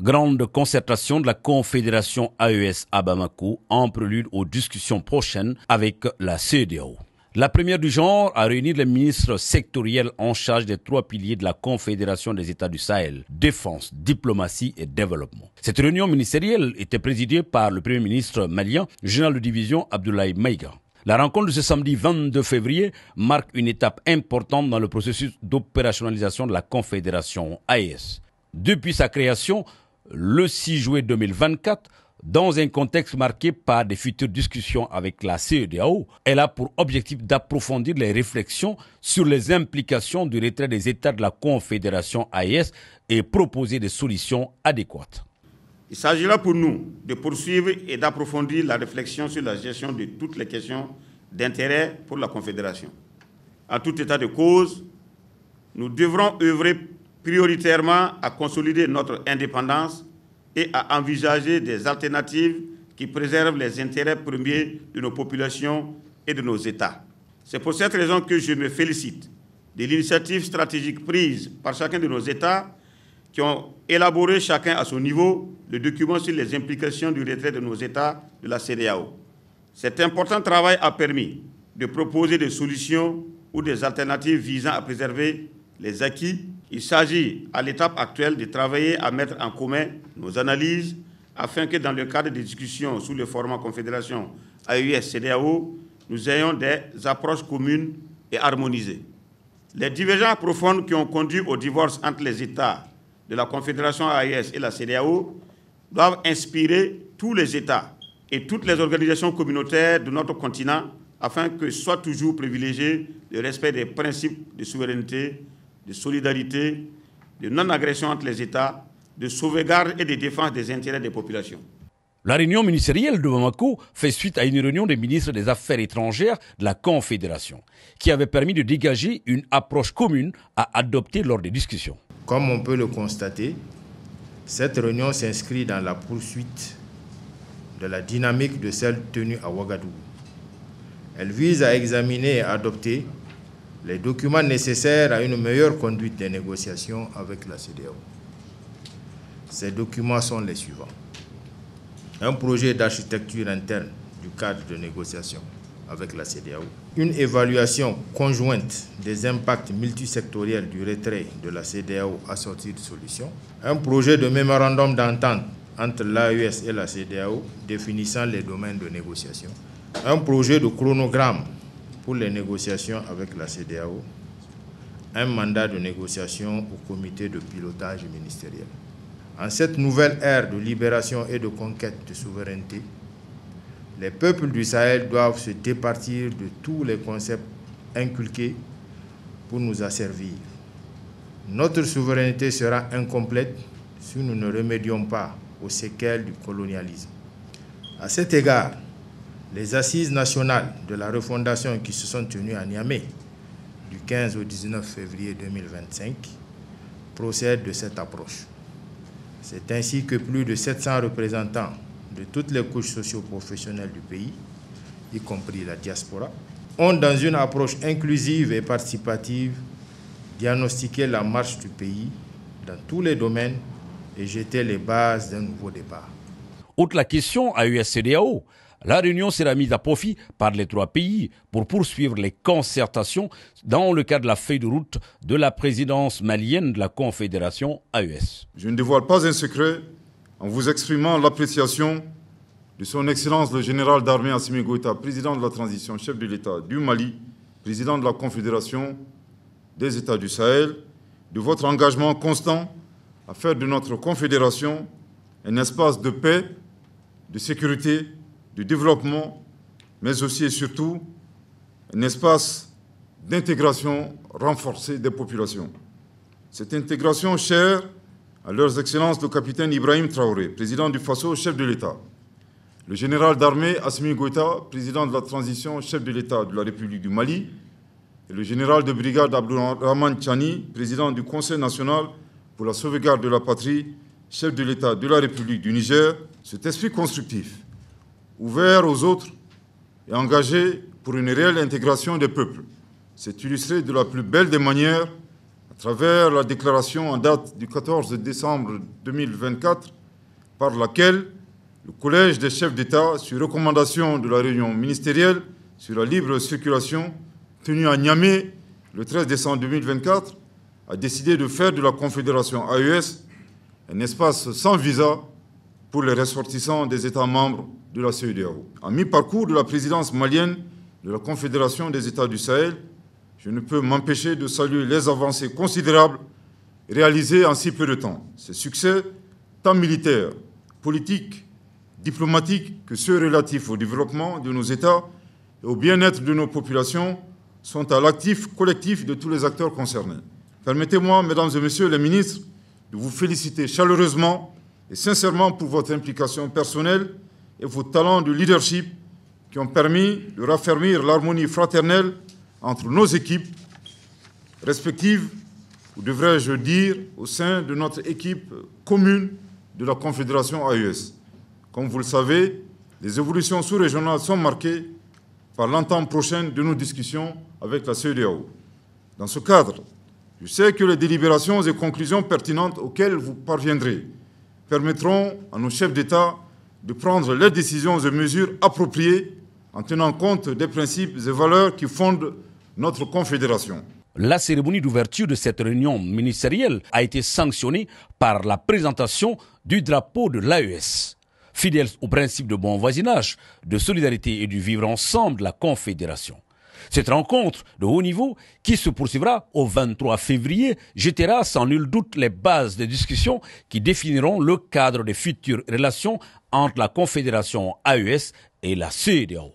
Grande concertation de la Confédération AES à Bamako en prélude aux discussions prochaines avec la CEDEAO. La première du genre a réuni les ministres sectoriels en charge des 3 piliers de la Confédération des États du Sahel, défense, diplomatie et développement. Cette réunion ministérielle était présidée par le Premier ministre malien, général de division Abdoulaye Maïga. La rencontre de ce samedi 22 février marque une étape importante dans le processus d'opérationnalisation de la Confédération AES. Depuis sa création, le 6 juillet 2024, dans un contexte marqué par des futures discussions avec la CEDEAO, elle a pour objectif d'approfondir les réflexions sur les implications du retrait des États de la Confédération AES et proposer des solutions adéquates. Il s'agira pour nous de poursuivre et d'approfondir la réflexion sur la gestion de toutes les questions d'intérêt pour la Confédération. En tout état de cause, nous devrons œuvrer prioritairement à consolider notre indépendance et à envisager des alternatives qui préservent les intérêts premiers de nos populations et de nos États. C'est pour cette raison que je me félicite de l'initiative stratégique prise par chacun de nos États qui ont élaboré chacun à son niveau le document sur les implications du retrait de nos États de la CEDEAO. Cet important travail a permis de proposer des solutions ou des alternatives visant à préserver les acquis. Il s'agit, à l'étape actuelle, de travailler à mettre en commun nos analyses afin que, dans le cadre des discussions sous le format Confédération AES-CEDEAO, nous ayons des approches communes et harmonisées. Les divergences profondes qui ont conduit au divorce entre les États de la Confédération AES et la CEDEAO doivent inspirer tous les États et toutes les organisations communautaires de notre continent afin que soit toujours privilégié le respect des principes de souveraineté, de solidarité, de non-agression entre les États, de sauvegarde et de défense des intérêts des populations. La réunion ministérielle de Bamako fait suite à une réunion des ministres des Affaires étrangères de la Confédération, qui avait permis de dégager une approche commune à adopter lors des discussions. Comme on peut le constater, cette réunion s'inscrit dans la poursuite de la dynamique de celle tenue à Ouagadougou. Elle vise à examiner et adopter les documents nécessaires à une meilleure conduite des négociations avec la CEDEAO. Ces documents sont les suivants. Un projet d'architecture interne du cadre de négociation avec la CEDEAO. Une évaluation conjointe des impacts multisectoriels du retrait de la CEDEAO assorti de solutions. Un projet de mémorandum d'entente entre l'AES et la CEDEAO définissant les domaines de négociation. Un projet de chronogramme pour les négociations avec la CEDEAO, un mandat de négociation au comité de pilotage ministériel. En cette nouvelle ère de libération et de conquête de souveraineté, les peuples du Sahel doivent se départir de tous les concepts inculqués pour nous asservir. Notre souveraineté sera incomplète si nous ne remédions pas aux séquelles du colonialisme. À cet égard, les assises nationales de la refondation qui se sont tenues à Niamey du 15 au 19 février 2025 procèdent de cette approche. C'est ainsi que plus de 700 représentants de toutes les couches socio-professionnelles du pays, y compris la diaspora, ont, dans une approche inclusive et participative, diagnostiqué la marche du pays dans tous les domaines et jeté les bases d'un nouveau départ. Outre la question AES-CEDEAO, la réunion sera mise à profit par les 3 pays pour poursuivre les concertations dans le cadre de la feuille de route de la présidence malienne de la Confédération AES. Je ne dévoile pas un secret en vous exprimant l'appréciation de son Excellence le général d'armée Assimi Goïta, président de la transition, chef de l'État du Mali, président de la Confédération des États du Sahel, de votre engagement constant à faire de notre Confédération un espace de paix, de sécurité, de développement, mais aussi et surtout un espace d'intégration renforcée des populations. Cette intégration chère à leurs excellences le capitaine Ibrahim Traoré, président du Faso, chef de l'État, le général d'armée Assimi Goïta, président de la transition, chef de l'État de la République du Mali, et le général de brigade Abdourahmane Tchani, président du Conseil national pour la sauvegarde de la patrie, chef de l'État de la République du Niger. Cet esprit constructif, ouvert aux autres et engagé pour une réelle intégration des peuples, s'est illustré de la plus belle des manières à travers la déclaration en date du 14 décembre 2024, par laquelle le Collège des chefs d'État, sur recommandation de la réunion ministérielle sur la libre circulation tenue à Niamey le 13 décembre 2024, a décidé de faire de la Confédération AES un espace sans visa pour les ressortissants des États membres de la CEDEAO. À mi-parcours de la présidence malienne de la Confédération des États du Sahel, je ne peux m'empêcher de saluer les avancées considérables réalisées en si peu de temps. Ces succès, tant militaires, politiques, diplomatiques que ceux relatifs au développement de nos États et au bien-être de nos populations, sont à l'actif collectif de tous les acteurs concernés. Permettez-moi, mesdames et messieurs les ministres, de vous féliciter chaleureusement et sincèrement pour votre implication personnelle et vos talents de leadership qui ont permis de raffermir l'harmonie fraternelle entre nos équipes respectives, ou devrais-je dire, au sein de notre équipe commune de la Confédération AES. Comme vous le savez, les évolutions sous-régionales sont marquées par l'entame prochaine de nos discussions avec la CEDEAO. Dans ce cadre, je sais que les délibérations et conclusions pertinentes auxquelles vous parviendrez permettront à nos chefs d'État de prendre les décisions et mesures appropriées en tenant compte des principes et valeurs qui fondent notre Confédération. La cérémonie d'ouverture de cette réunion ministérielle a été sanctionnée par la présentation du drapeau de l'AES. Fidèle au principe de bon voisinage, de solidarité et du vivre ensemble de la Confédération. Cette rencontre de haut niveau, qui se poursuivra au 23 février, jettera sans nul doute les bases des discussions qui définiront le cadre des futures relations entre la Confédération AES et la CEDEAO.